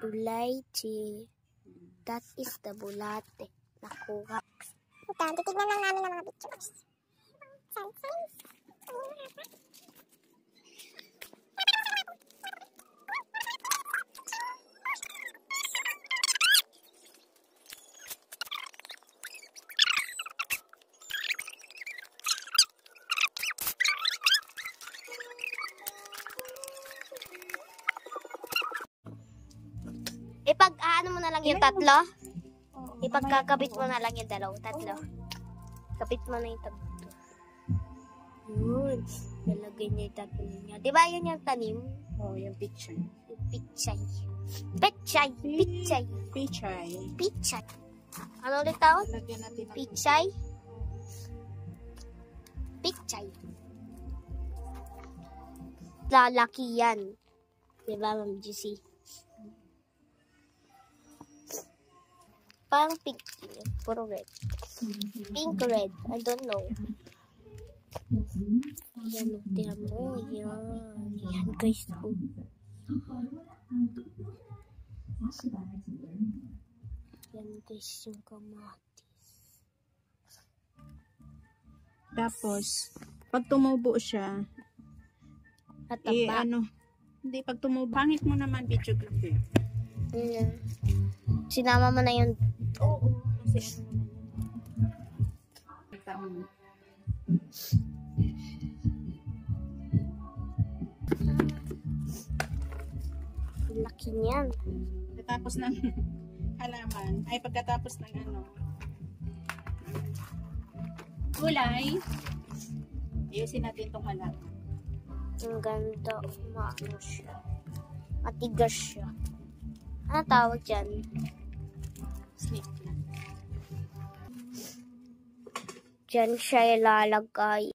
Bulate. That is the bulate. Nakuha. Ito, titignan lang namin ang mga pictures. Sunshine. Ipag-ano mo na lang yung tatlo? Ipagkakabit mo na lang yung tatlo. Kapit mo na yung tatlo. Yun. Nalagay niya yung tatlo niya. Diba yun yung tanim? Oo, yung pichay. Yung pichay. Pichay. Pichay. Pichay. Pichay. Ano ulit tawag? Lagyan natin ng Pichay. Pichay. Lalaki yan. Diba, Ma'am GC? Parang pink. Puro red. Pink, red. I don't know. Yan, tiyan mo. Yan. Yan, guys. Yan, guys, yung kamatis. Tapos, pag tumubo siya, Nataba. hindi, pag tumubo, pangit mo naman, video clip eh. Yan. Sinama mo na yung... Oo. Kasi ano Laki niyan. pagkatapos ng halaman, ay pagkatapos ng gulay, ayusin natin itong halaman. Ang ganda. Maano siya. Matigas siya. Ano tawag dyan? Snip na. Diyan siya ilalagay.